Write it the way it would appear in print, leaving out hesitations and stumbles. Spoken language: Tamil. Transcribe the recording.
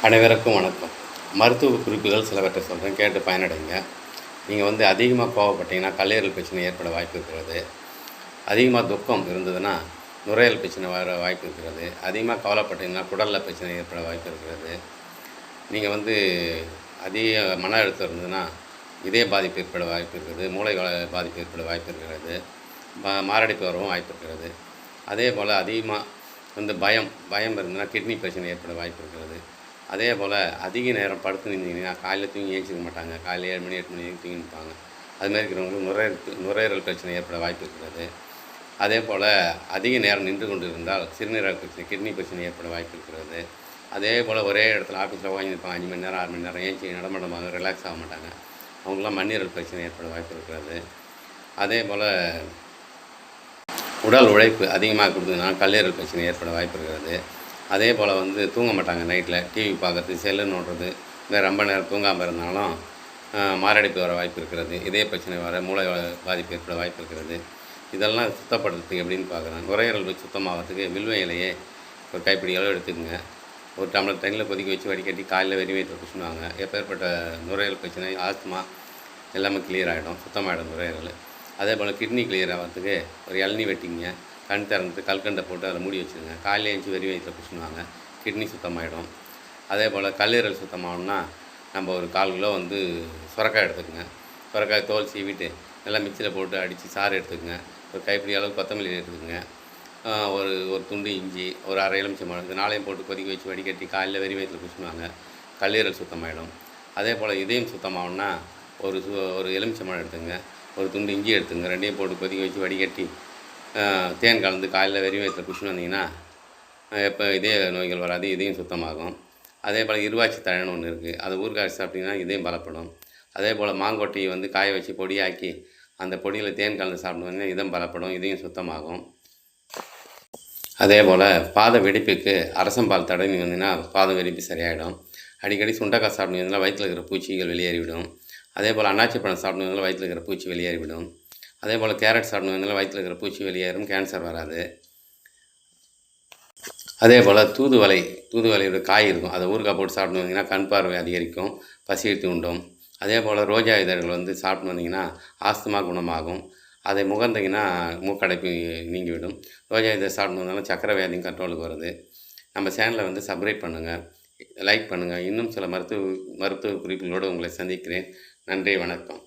அனைவருக்கும் வணக்கம். மருத்துவ குறிப்புகள் சிலவற்றை சொல்கிறேன், கேட்டு பயனடைங்க. நீங்கள் அதிகமாக கோவப்பட்டீங்கன்னா கல்லீரல் பிரச்சனை ஏற்பட வாய்ப்பு இருக்கிறது. அதிகமாக துக்கம் இருந்ததுன்னா நுரையீரல் பிரச்சனை வர வாய்ப்பு இருக்கிறது. அதிகமாக கவலைப்பட்டீங்கன்னா குடலில் பிரச்சனை ஏற்பட வாய்ப்பு இருக்கிறது. நீங்கள் அதிக மன அழுத்தம் இருந்ததுன்னா இதய பாதிப்பு ஏற்பட வாய்ப்பு இருக்கிறது. மூளை பாதிப்பு ஏற்பட வாய்ப்பு இருக்கிறது. மாரடைப்பு வரவும் வாய்ப்பு இருக்கிறது. அதே போல் அதிகமாக பயம் இருந்ததுன்னா கிட்னி பிரச்சனை ஏற்பட வாய்ப்பு இருக்கிறது. அதே போல் அதிக நேரம் படுத்து இருந்தீங்கன்னா காலையில் தூங்கி ஏஞ்சிக்க மாட்டாங்க. காலையில் 7 மணி 8 மணி தூங்கி நிற்பாங்க. அதுமாதிரி இருக்கிறவங்களுக்கு நுரையீரல் பிரச்சனை ஏற்பட வாய்ப்பு இருக்கிறது. அதே போல் அதிக நேரம் நின்று கொண்டு இருந்தால் சிறுநீரக பிரச்சனை, கிட்னி பிரச்சனை ஏற்பட வாய்ப்பு இருக்கிறது. அதே போல் ஒரே இடத்துல ஆஃபீஸில் உட்காந்துருப்பாங்க 5 மணி நேரம் 6 மணி நேரம் ஏஞ்சி நடமாட்டமாக ரிலாக்ஸ் ஆக மாட்டாங்க. அவங்களாம் மண்ணீரல் பிரச்சனை ஏற்பட வாய்ப்பு இருக்கிறது. அதே போல் உடல் உழைப்பு அதிகமாக கொடுத்ததுன்னா கல்லீரல் பிரச்சனை ஏற்பட வாய்ப்பு இருக்கிறது. அதே போல் தூங்க மாட்டாங்க. நைட்டில் டிவி பார்க்குறது, செல்லு நோண்டுறது, ரொம்ப நேரம் தூங்காமல் இருந்தாலும் மாரடைப்பு வர வாய்ப்பு இருக்கிறது. இதய பிரச்சனை வர, மூளை பாதிப்பு ஏற்பட வாய்ப்பு இருக்கிறது. இதெல்லாம் சுத்தப்படுறதுக்கு எப்படின்னு பார்க்குறேன். நுரையீரல் சுத்தமாகிறதுக்கு வில்வ இலையே ஒரு கைப்பிடி அளவு எடுத்துக்கங்க. ஒரு டம்ளர் தண்ணியில் கொதிக்க வச்சு வடிகட்டி காலையில் வெறும் வயிற்றில் குடிச்சுடுவாங்க. எப்பேற்பட்ட நுரையீரல் பிரச்சனை, ஆஸ்துமா எல்லாமே கிளியர் ஆகிடும், சுத்தமாகிடும் நுரையீரல். அதே போல் கிட்னி கிளியர் ஆகிறதுக்கு ஒரு இளநீ வெட்டிங்க, கண் திறந்து கல்கண்டை போட்டு அதில் மூடி வச்சுருங்க. காலையில் எழுந்துச்சி வெறும் வயிற்றில் குடிச்சுடுவாங்க. கிட்னி சுத்தமாகிடும். அதே போல் கல்லீரல் சுத்தமாகணும்னா நம்ம ஒரு 1/4 கிலோ சுரக்காய் எடுத்துக்கோங்க. சுரக்காய் தோல் சீவிட்டு நல்லா மிக்சியில் போட்டு அடித்து சாறு எடுத்துக்கோங்க. ஒரு கைப்பிடி அளவு கொத்தமல்லி எடுத்துக்கோங்க. ஒரு துண்டு இஞ்சி, ஒரு அரை எலுமிச்சம்பழம், இது 4ஐயும் போட்டு கொதிக்க வச்சு வடிகட்டி காலையில் வெறும் வயிற்றில் குடிச்சுடுவாங்க. கல்லீரல் சுத்தமாகிடும். அதே போல் இதயம் சுத்தமாகணும்னா ஒரு எலுமிச்சம்பழம் எடுத்துங்க, ஒரு துண்டு இஞ்சி எடுத்துங்க. 2ஐயும் போட்டு கொதிக்க வச்சு வடிகட்டி தேன் கலந்து காலையில் வெறும் வயிற்றில் குடிச்சுன்னு வந்தீங்கன்னா எப்போ இதய நோய்கள் வராது, இதயம் சுத்தமாகும். அதே போல் இருவாச்சி தழைன்னு ஒன்று இருக்குது, அதை ஊறுகாய் சாப்பிட்டிங்கன்னா இதயம் பலப்படும். அதே போல் மாங்கொட்டையை காய வச்சு பொடியாக்கி அந்த பொடியில் தேன் கலந்து சாப்பிடுவாங்க, இதயம் பலப்படும், இதயம் சுத்தமாகும். அதே போல் பாத வெடிப்புக்கு அரசம்பால் தடவி வந்தீங்கன்னா பாதம் வெடிப்பு சரியாயிடும். அடிக்கடி சுண்டைக்காய் சாப்பிடுவீங்கன்னா வயிற்றில் இருக்கிற பூச்சிகள் வெளியேறிவிடும். அதே போல் அன்னாச்சி பழம் சாப்பிடுவீங்கன்னா வயிற்றில் இருக்கிற பூச்சி வெளியேறிவிடும். அதே போல் கேரட் சாப்பிடுவதுனால வயிற்றில் இருக்கிற பூச்சி வெளியேறும், கேன்சர் வராது. அதே போல் தூதுவளையோட காய் இருக்கும், அதை ஊறுகாய் போட்டு சாப்பிட்டு வந்தீங்கன்னா கண் பார்வை அதிகரிக்கும், பசியை தூண்டும். அதே போல் ரோஜா இதழ்கள் சாப்பிட்டு வந்தீங்கன்னா ஆஸ்துமா குணமாகும். அதை முகர்ந்தீங்கன்னா மூக்கடைப்பு நீங்கிவிடும். ரோஜா இதழ் சாப்பிட்டு வந்தாலும் சக்கரை வியாதியும் கண்ட்ரோலுக்கு வருது. நம்ம சேனலை சப்ஸ்கிரைப் பண்ணுங்கள், லைக் பண்ணுங்கள். இன்னும் சில மருத்துவ குறிப்புகளோடு உங்களை சந்திக்கிறேன். நன்றி, வணக்கம்.